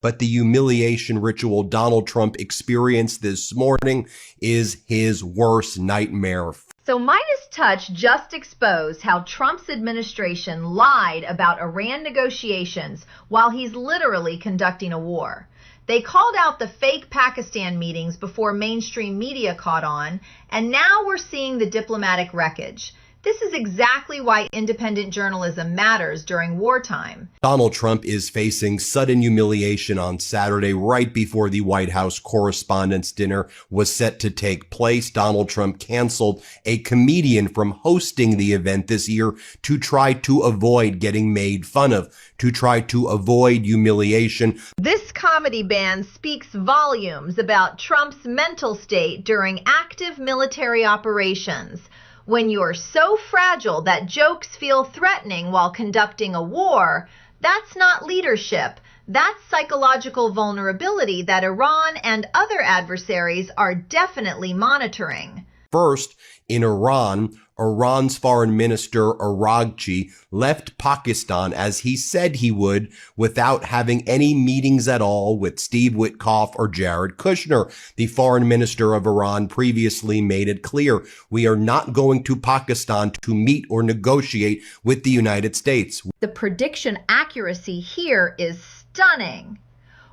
But the humiliation ritual Donald Trump experienced this morning is his worst nightmare. So MeidasTouch just exposed how Trump's administration lied about Iran negotiations while he's literally conducting a war. They called out the fake Pakistan meetings before mainstream media caught on, and now we're seeing the diplomatic wreckage. This is exactly why independent journalism matters during wartime. Donald Trump is facing sudden humiliation on Saturday right before the White House Correspondents' Dinner was set to take place. Donald Trump canceled a comedian from hosting the event this year to try to avoid getting made fun of, to try to avoid humiliation. This comedy band speaks volumes about Trump's mental state during active military operations. When you're so fragile that jokes feel threatening while conducting a war, that's not leadership. That's psychological vulnerability that Iran and other adversaries are definitely monitoring. First, in Iran, Iran's foreign minister Araghchi left Pakistan as he said he would without having any meetings at all with Steve Witkoff or Jared Kushner. The foreign minister of Iran previously made it clear, we are not going to Pakistan to meet or negotiate with the United States. The prediction accuracy here is stunning.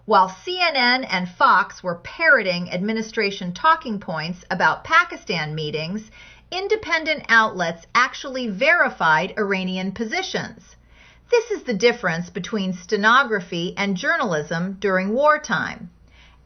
While CNN and Fox were parroting administration talking points about Pakistan meetings, independent outlets actually verified Iranian positions. This is the difference between stenography and journalism during wartime.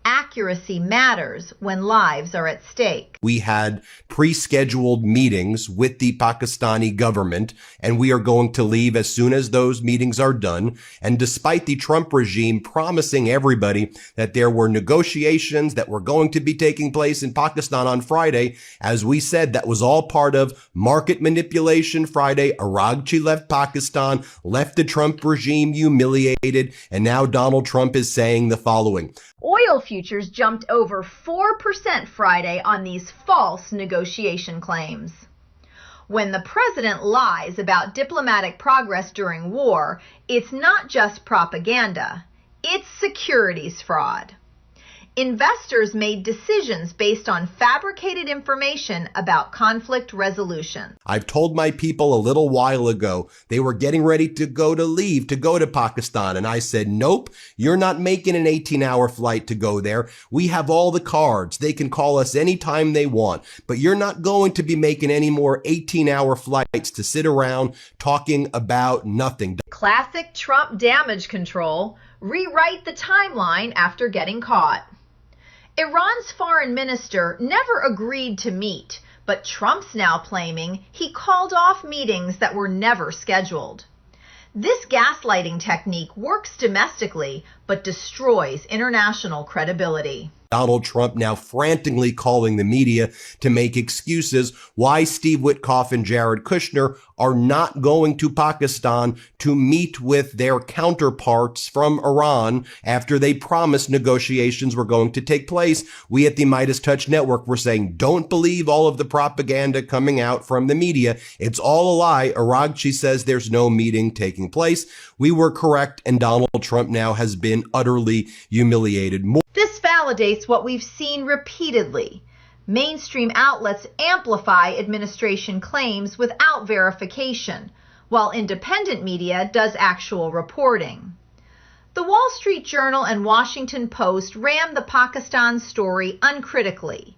Accuracy matters when lives are at stake. We had pre-scheduled meetings with the Pakistani government, and we are going to leave as soon as those meetings are done. And despite the Trump regime promising everybody that there were negotiations that were going to be taking place in Pakistan on Friday, as we said, that was all part of market manipulation Friday. Araghchi left Pakistan, left the Trump regime humiliated, and now Donald Trump is saying the following. Oil futures jumped over 4% Friday on these false negotiation claims. When the president lies about diplomatic progress during war, it's not just propaganda, it's securities fraud. Investors made decisions based on fabricated information about conflict resolution. I've told my people a little while ago they were getting ready to go to Pakistan. And I said, nope, you're not making an 18-hour flight to go there. We have all the cards. They can call us anytime they want. But you're not going to be making any more 18-hour flights to sit around talking about nothing. Classic Trump damage control. Rewrite the timeline after getting caught. Iran's foreign minister never agreed to meet, but Trump's now claiming he called off meetings that were never scheduled. This gaslighting technique works domestically, but destroys international credibility. Donald Trump now frantically calling the media to make excuses why Steve Witkoff and Jared Kushner are not going to Pakistan to meet with their counterparts from Iran after they promised negotiations were going to take place. We at the MeidasTouch Network were saying, don't believe all of the propaganda coming out from the media. It's all a lie. Araghchi says there's no meeting taking place. We were correct, and Donald Trump now has been utterly humiliated. This validates what we've seen repeatedly. Mainstream outlets amplify administration claims without verification, while independent media does actual reporting. The Wall Street Journal and Washington Post ran the Pakistan story uncritically.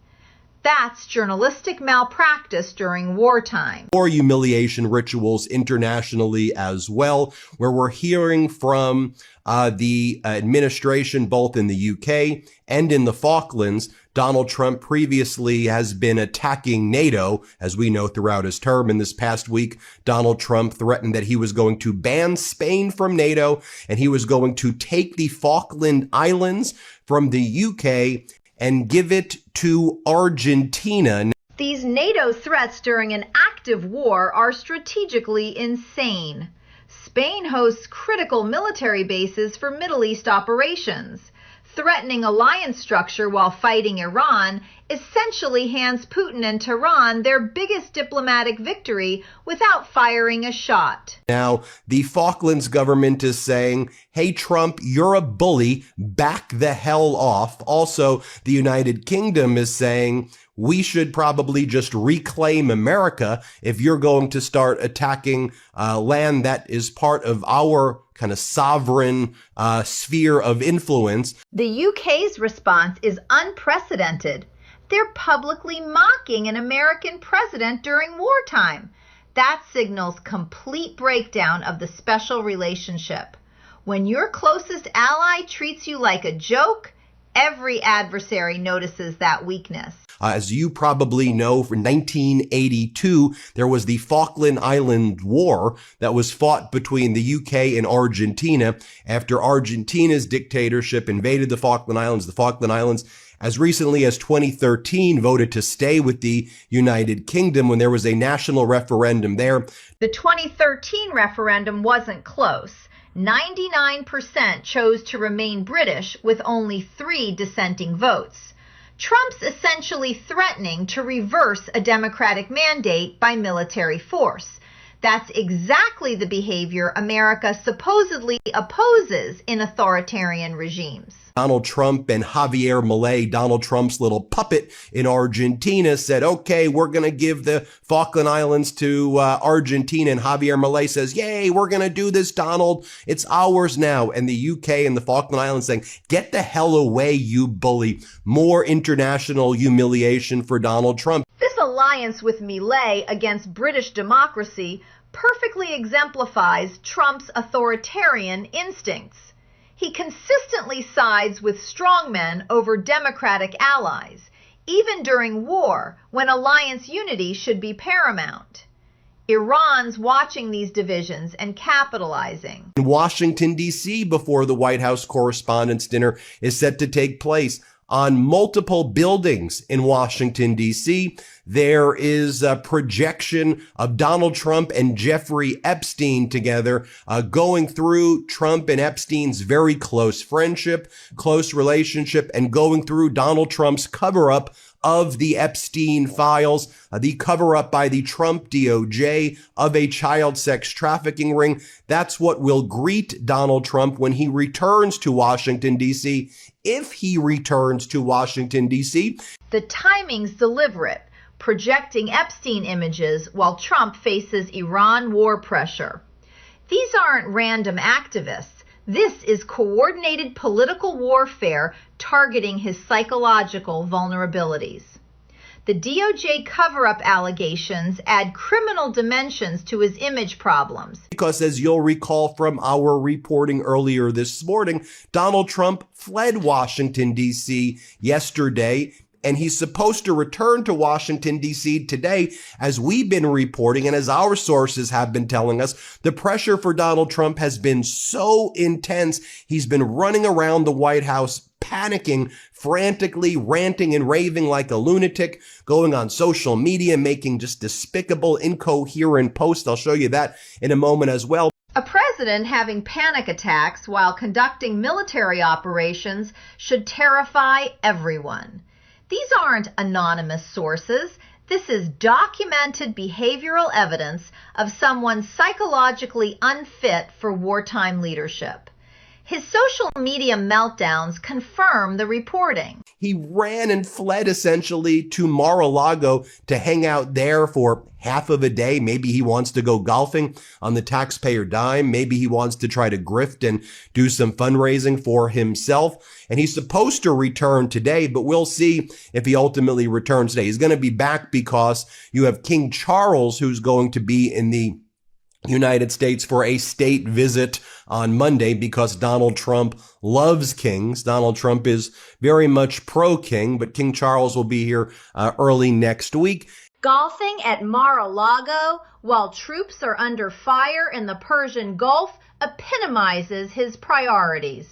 That's journalistic malpractice during wartime. More humiliation rituals internationally as well, where we're hearing from the administration both in the UK and in the Falklands. Donald Trump previously has been attacking NATO, as we know, throughout his term. And this past week, Donald Trump threatened that he was going to ban Spain from NATO and he was going to take the Falkland Islands from the UK and give it to Argentina. These NATO threats during an active war are strategically insane. Spain hosts critical military bases for Middle East operations. Threatening alliance structure while fighting Iran essentially hands Putin and Tehran their biggest diplomatic victory without firing a shot. Now, the Falklands government is saying, hey, Trump, you're a bully, back the hell off. Also, the United Kingdom is saying, we should probably just reclaim America if you're going to start attacking land that is part of our kind of sovereign sphere of influence. The UK's response is unprecedented. They're publicly mocking an American president during wartime. That signals complete breakdown of the special relationship. When your closest ally treats you like a joke, every adversary notices that weakness. As you probably know, for 1982, there was the Falkland Island War that was fought between the UK and Argentina. After Argentina's dictatorship invaded the Falkland Islands, as recently as 2013, voted to stay with the United Kingdom when there was a national referendum there. The 2013 referendum wasn't close. 99% chose to remain British with only 3 dissenting votes. Trump's essentially threatening to reverse a democratic mandate by military force. That's exactly the behavior America supposedly opposes in authoritarian regimes. Donald Trump and Javier Milei, Donald Trump's little puppet in Argentina, said, okay, we're going to give the Falkland Islands to Argentina. And Javier Milei says, yay, we're going to do this, Donald. It's ours now. And the UK and the Falkland Islands saying, get the hell away, you bully. More international humiliation for Donald Trump. This alliance with Milei against British democracy perfectly exemplifies Trump's authoritarian instincts. He consistently sides with strongmen over democratic allies, even during war, when alliance unity should be paramount. Iran's watching these divisions and capitalizing. In Washington, D.C., before the White House Correspondents' Dinner is set to take place, on multiple buildings in Washington, D.C., there is a projection of Donald Trump and Jeffrey Epstein together, going through Trump and Epstein's very close friendship, close relationship, and going through Donald Trump's cover-up of the Epstein files, the cover-up by the Trump DOJ of a child sex trafficking ring. That's what will greet Donald Trump when he returns to Washington, D.C., if he returns to Washington, D.C. The timing's deliberate, projecting Epstein images while Trump faces Iran war pressure. These aren't random activists. This is coordinated political warfare targeting his psychological vulnerabilities. The DOJ cover-up allegations add criminal dimensions to his image problems. Because as you'll recall from our reporting earlier this morning, Donald Trump fled Washington, D.C. yesterday, and he's supposed to return to Washington, D.C. today. As we've been reporting and as our sources have been telling us, the pressure for Donald Trump has been so intense. He's been running around the White House panicking, frantically ranting and raving like a lunatic, going on social media, making just despicable, incoherent posts. I'll show you that in a moment as well. A president having panic attacks while conducting military operations should terrify everyone. These aren't anonymous sources. This is documented behavioral evidence of someone psychologically unfit for wartime leadership. His social media meltdowns confirm the reporting. He ran and fled essentially to Mar-a-Lago to hang out there for half of a day. Maybe he wants to go golfing on the taxpayer dime. Maybe he wants to try to grift and do some fundraising for himself. And he's supposed to return today, but we'll see if he ultimately returns today. He's going to be back because you have King Charles, who's going to be in the United States for a state visit on Monday because Donald Trump loves kings. Donald Trump is very much pro-king, but King Charles will be here early next week. Golfing at Mar-a-Lago while troops are under fire in the Persian Gulf epitomizes his priorities.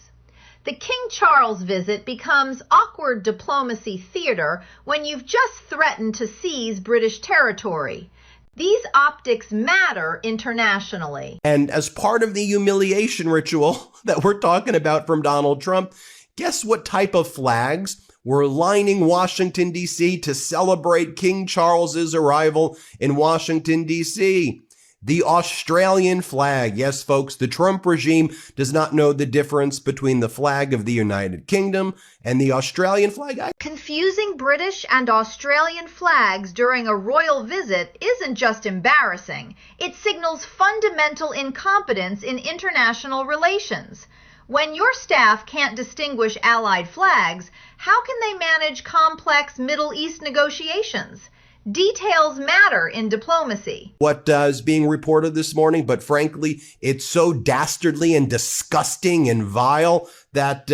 The King Charles visit becomes awkward diplomacy theater when you've just threatened to seize British territory. These optics matter internationally. And as part of the humiliation ritual that we're talking about from Donald Trump, Guess what type of flags were lining Washington, D.C. to celebrate King Charles's arrival in Washington, D.C.? The Australian flag. Yes, folks, the Trump regime does not know the difference between the flag of the United Kingdom and the Australian flag. Confusing British and Australian flags during a royal visit isn't just embarrassing. It signals fundamental incompetence in international relations. When your staff can't distinguish allied flags, how can they manage complex Middle East negotiations? Details matter in diplomacy. What is being reported this morning, but frankly, it's so dastardly and disgusting and vile that,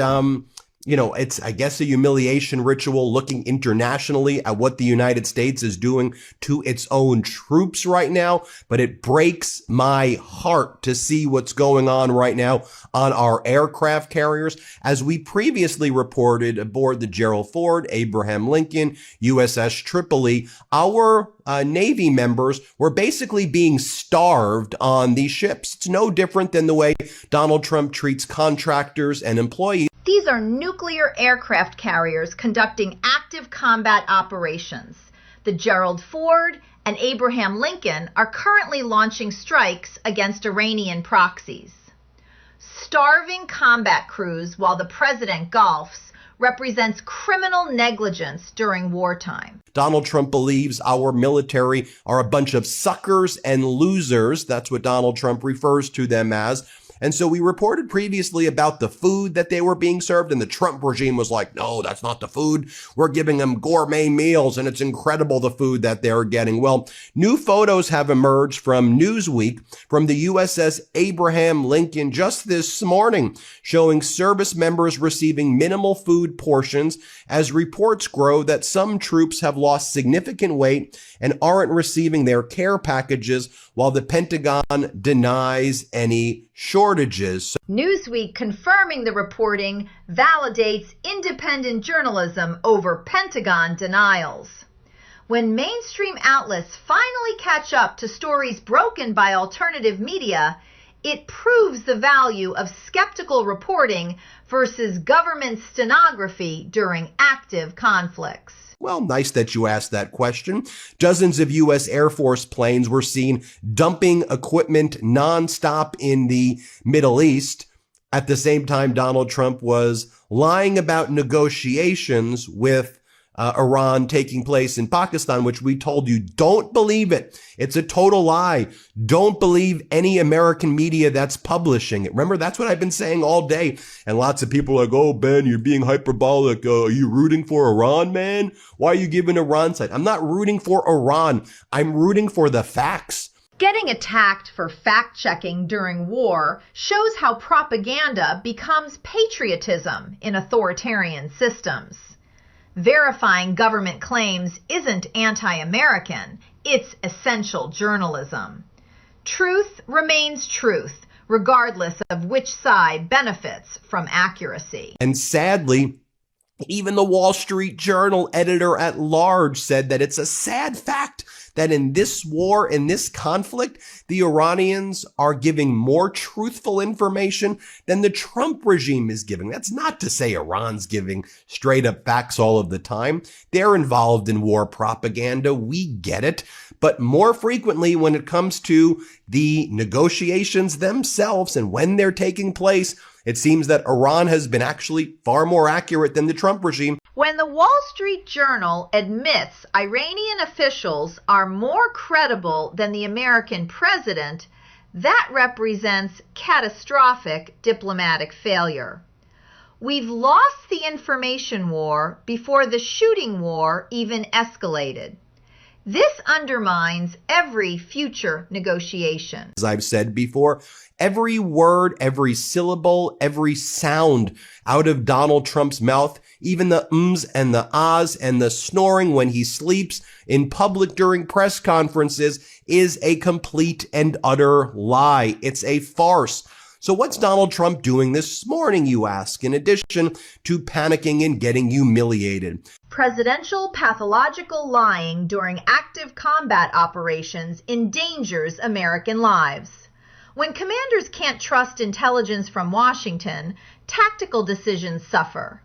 it's, I guess, a humiliation ritual looking internationally at what the United States is doing to its own troops right now. But it breaks my heart to see what's going on right now on our aircraft carriers. As we previously reported aboard the Gerald Ford, Abraham Lincoln, USS Tripoli, our Navy members were basically being starved on these ships. It's no different than the way Donald Trump treats contractors and employees. These are nuclear aircraft carriers conducting active combat operations. The Gerald Ford and Abraham Lincoln are currently launching strikes against Iranian proxies. Starving combat crews while the president golfs represents criminal negligence during wartime. Donald Trump believes our military are a bunch of suckers and losers. That's what Donald Trump refers to them as. And so we reported previously about the food that they were being served, and the Trump regime was like, no, that's not the food. We're giving them gourmet meals, and it's incredible the food that they're getting. Well, new photos have emerged from Newsweek from the USS Abraham Lincoln just this morning, showing service members receiving minimal food portions as reports grow that some troops have lost significant weight and aren't receiving their care packages, while the Pentagon denies any shortages. Newsweek confirming the reporting validates independent journalism over Pentagon denials. When mainstream outlets finally catch up to stories broken by alternative media, it proves the value of skeptical reporting versus government stenography during active conflicts. Well, nice that you asked that question. Dozens of U.S. Air Force planes were seen dumping equipment nonstop in the Middle East. At the same time, Donald Trump was lying about negotiations with Iran taking place in Pakistan, which we told you, don't believe it. It's a total lie. Don't believe any American media that's publishing it. Remember, that's what I've been saying all day. And lots of people are like, oh, Ben, you're being hyperbolic. Are you rooting for Iran, man? Why are you giving Iran side? I'm not rooting for Iran. I'm rooting for the facts. Getting attacked for fact-checking during war shows how propaganda becomes patriotism in authoritarian systems. Verifying government claims isn't anti-American, it's essential journalism. Truth remains truth, regardless of which side benefits from accuracy. And sadly, even the Wall Street Journal editor at large said that it's a sad fact that in this war, in this conflict, the Iranians are giving more truthful information than the Trump regime is giving. That's not to say Iran's giving straight up facts all of the time. They're involved in war propaganda. We get it. But more frequently, when it comes to the negotiations themselves and when they're taking place, it seems that Iran has been actually far more accurate than the Trump regime. When the Wall Street Journal admits Iranian officials are more credible than the American president, that represents catastrophic diplomatic failure. We've lost the information war before the shooting war even escalated. This undermines every future negotiation. As I've said before, every word, every syllable, every sound out of Donald Trump's mouth, even the ums and the ahs and the snoring when he sleeps in public during press conferences, is a complete and utter lie. It's a farce. So what's Donald Trump doing this morning, you ask, in addition to panicking and getting humiliated? Presidential pathological lying during active combat operations endangers American lives. When commanders can't trust intelligence from Washington, tactical decisions suffer.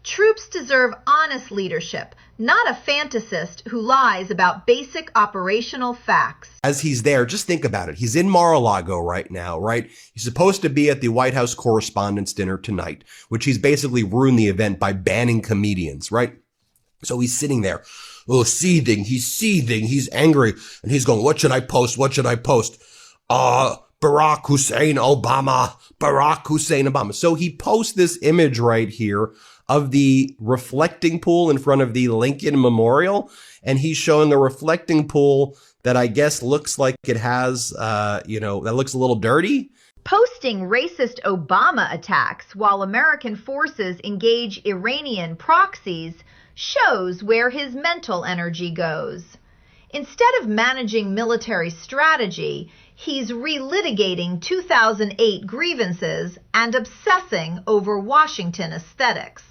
Troops deserve honest leadership, not a fantasist who lies about basic operational facts. As he's there, just think about it. He's in Mar-a-Lago right now, right? He's supposed to be at the White House Correspondents' Dinner tonight, which he's basically ruined the event by banning comedians, right? So he's sitting there, seething, he's angry, and he's going, what should I post? What should I post? Barack Hussein Obama. So he posts this image right here of the reflecting pool in front of the Lincoln Memorial. And he's showing the reflecting pool that I guess looks like it has, that looks a little dirty. Posting racist Obama attacks while American forces engage Iranian proxies shows where his mental energy goes. Instead of managing military strategy, he's relitigating 2008 grievances and obsessing over Washington aesthetics.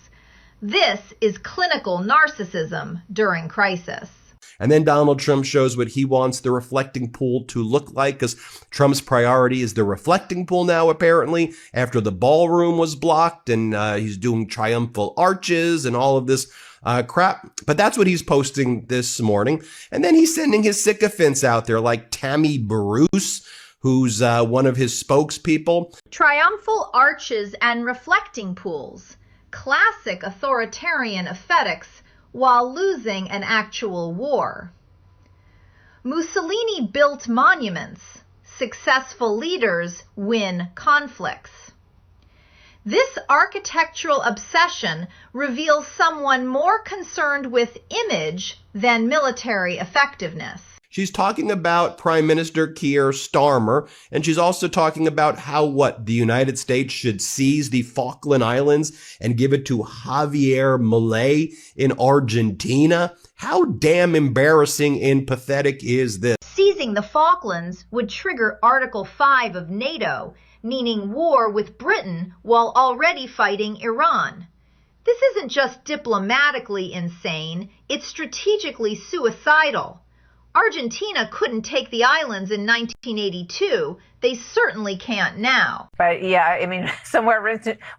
This is clinical narcissism during crisis. And then Donald Trump shows what he wants the reflecting pool to look like, because Trump's priority is the reflecting pool now, apparently, after the ballroom was blocked, and he's doing triumphal arches and all of this crap. But that's what he's posting this morning. And then he's sending his sycophants out there like Tammy Bruce, who's one of his spokespeople. Triumphal arches and reflecting pools. Classic authoritarian aesthetics while losing an actual war. Mussolini built monuments. Successful leaders win conflicts. This architectural obsession reveals someone more concerned with image than military effectiveness. She's talking about Prime Minister Keir Starmer, and she's also talking about how the United States should seize the Falkland Islands and give it to Javier Milei in Argentina. How damn embarrassing and pathetic is this? Seizing the Falklands would trigger Article 5 of NATO, meaning war with Britain while already fighting Iran. This isn't just diplomatically insane, it's strategically suicidal. Argentina couldn't take the islands in 1982. They certainly can't now. But yeah, I mean, somewhere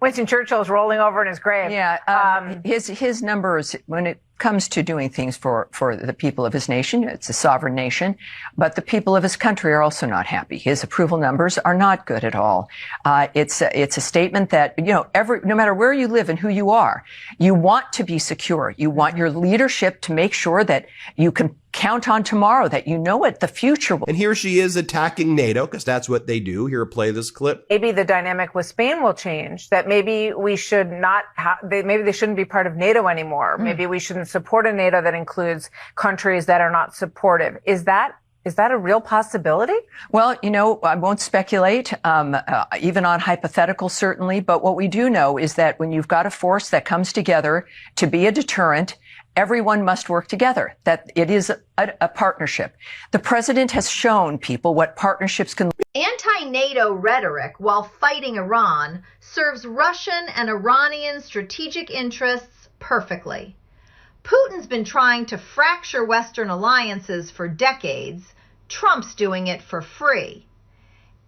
Winston Churchill's rolling over in his grave. Yeah, his numbers, when it comes to doing things for the people of his nation, it's a sovereign nation, but the people of his country are also not happy. His approval numbers are not good at all. It's a statement that, no matter where you live and who you are, you want to be secure. You want your leadership to make sure that you can count on tomorrow, that you know what the future will. And here she is attacking NATO, because that's what they do. Here, play this clip. Maybe the dynamic with Spain will change, that maybe we should not maybe they shouldn't be part of NATO anymore. Maybe we shouldn't support a NATO that includes countries that are not supportive. Is that a real possibility? Well, I won't speculate, even on hypotheticals, certainly. But what we do know is that when you've got a force that comes together to be a deterrent, everyone must work together, that it is a partnership. The president has shown people what partnerships can. Anti-NATO rhetoric while fighting Iran serves Russian and Iranian strategic interests perfectly. Putin's been trying to fracture Western alliances for decades. Trump's doing it for free.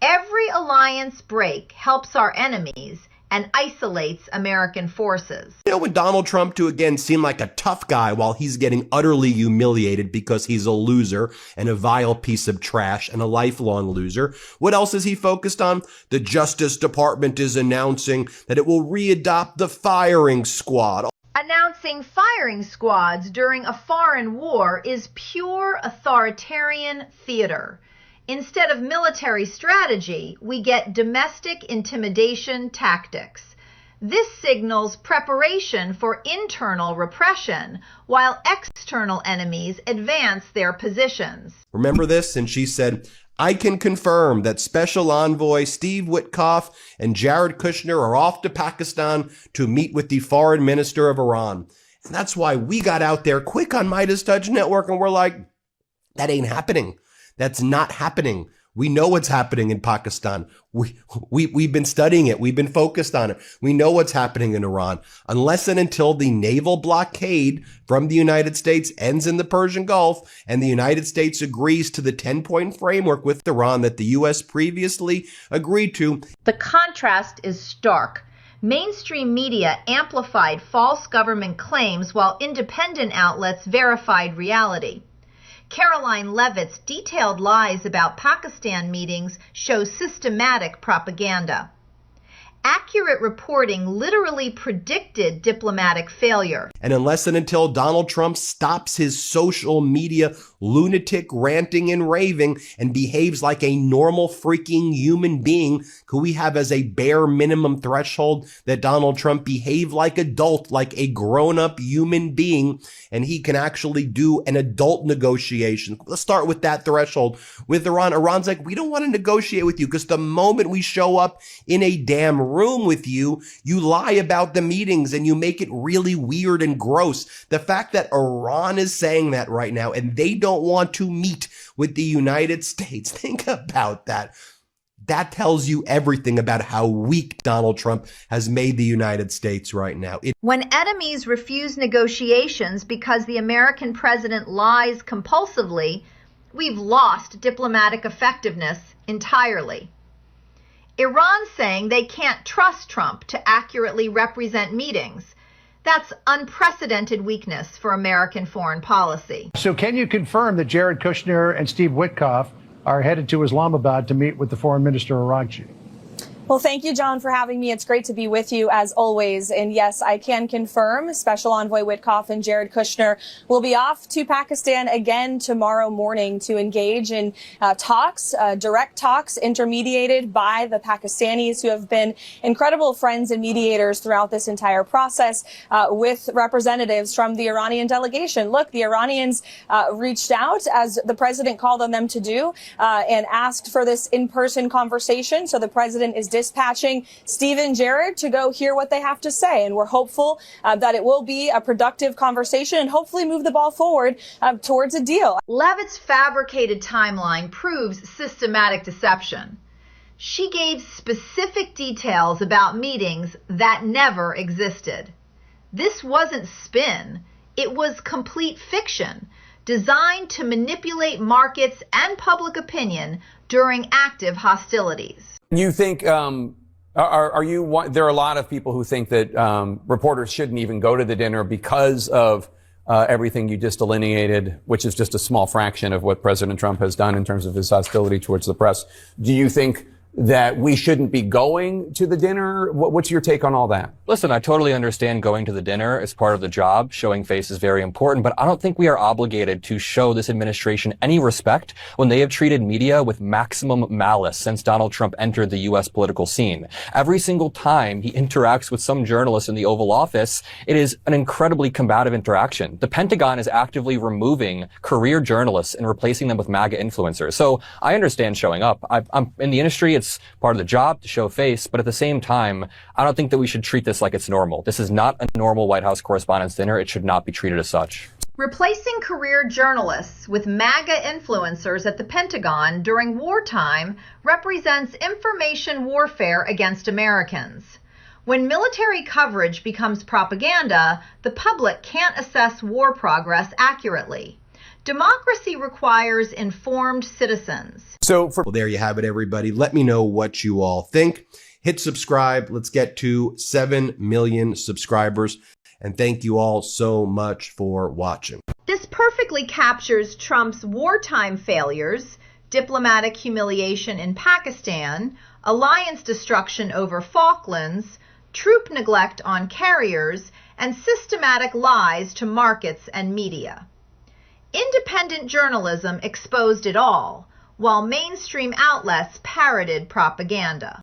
Every alliance break helps our enemies and isolates American forces. When Donald Trump to again seem like a tough guy while he's getting utterly humiliated because he's a loser and a vile piece of trash and a lifelong loser, what else is he focused on? The Justice Department is announcing that it will readopt the firing squad. Announcing firing squads during a foreign war is pure authoritarian theater. Instead of military strategy, we get domestic intimidation tactics. This signals preparation for internal repression, while external enemies advance their positions. Remember this? And she said, I can confirm that Special Envoy Steve Witkoff and Jared Kushner are off to Pakistan to meet with the Foreign Minister of Iran. And that's why we got out there quick on MeidasTouch Network and we're like, that ain't happening. That's not happening. We know what's happening in Pakistan. We've been studying it. We've been focused on it. We know what's happening in Iran. Unless and until the naval blockade from the United States ends in the Persian Gulf and the United States agrees to the 10-point framework with Iran that the U.S. previously agreed to. The contrast is stark. Mainstream media amplified false government claims while independent outlets verified reality. Caroline Levitt's detailed lies about Pakistan meetings show systematic propaganda. Accurate reporting literally predicted diplomatic failure. And unless and until Donald Trump stops his social media lunatic ranting and raving and behaves like a normal freaking human being, could we have as a bare minimum threshold that Donald Trump behave like adult, like a grown-up human being, and he can actually do an adult negotiation? Let's start with that threshold. With Iran, Iran's like, we don't want to negotiate with you because the moment we show up in a damn room with you, you lie about the meetings and you make it really weird and gross. The fact that Iran is saying that right now and they don't want to meet with the United States, think about that. That tells you everything about how weak Donald Trump has made the United States right now. When enemies refuse negotiations because the American president lies compulsively, we've lost diplomatic effectiveness entirely. Iran's saying they can't trust Trump to accurately represent meetings. That's unprecedented weakness for American foreign policy. So can you confirm that Jared Kushner and Steve Witkoff are headed to Islamabad to meet with the foreign minister, Araghchi? Well, thank you, John, for having me. It's great to be with you as always. And yes, I can confirm Special Envoy Witkoff and Jared Kushner will be off to Pakistan again tomorrow morning to engage in talks, direct talks intermediated by the Pakistanis, who have been incredible friends and mediators throughout this entire process, with representatives from the Iranian delegation. Look, the Iranians reached out, as the president called on them to do, and asked for this in-person conversation. So the president is dispatching Steve and Jared to go hear what they have to say. And we're hopeful that it will be a productive conversation and hopefully move the ball forward towards a deal. Levitt's fabricated timeline proves systematic deception. She gave specific details about meetings that never existed. This wasn't spin. It was complete fiction, designed to manipulate markets and public opinion during active hostilities. You think, there are a lot of people who think that reporters shouldn't even go to the dinner because of everything you just delineated, which is just a small fraction of what President Trump has done in terms of his hostility towards the press. Do you think that we shouldn't be going to the dinner? What's your take on all that? Listen, I totally understand going to the dinner as part of the job. Showing face is very important, but I don't think we are obligated to show this administration any respect when they have treated media with maximum malice since Donald Trump entered the U.S. political scene. Every single time he interacts with some journalist in the Oval Office, it is an incredibly combative interaction. The Pentagon is actively removing career journalists and replacing them with MAGA influencers. So I understand showing up. I'm in the industry. It's part of the job to show face, but at the same time, I don't think that we should treat this like it's normal. This is not a normal White House Correspondents' Dinner. It should not be treated as such. Replacing career journalists with MAGA influencers at the Pentagon during wartime represents information warfare against Americans. When military coverage becomes propaganda, the public can't assess war progress accurately. Democracy requires informed citizens. Well, there you have it, everybody. Let me know what you all think. Hit subscribe. Let's get to 7 million subscribers. And thank you all so much for watching. This perfectly captures Trump's wartime failures, diplomatic humiliation in Pakistan, alliance destruction over Falklands, troop neglect on carriers, and systematic lies to markets and media. Independent journalism exposed it all, while mainstream outlets parroted propaganda.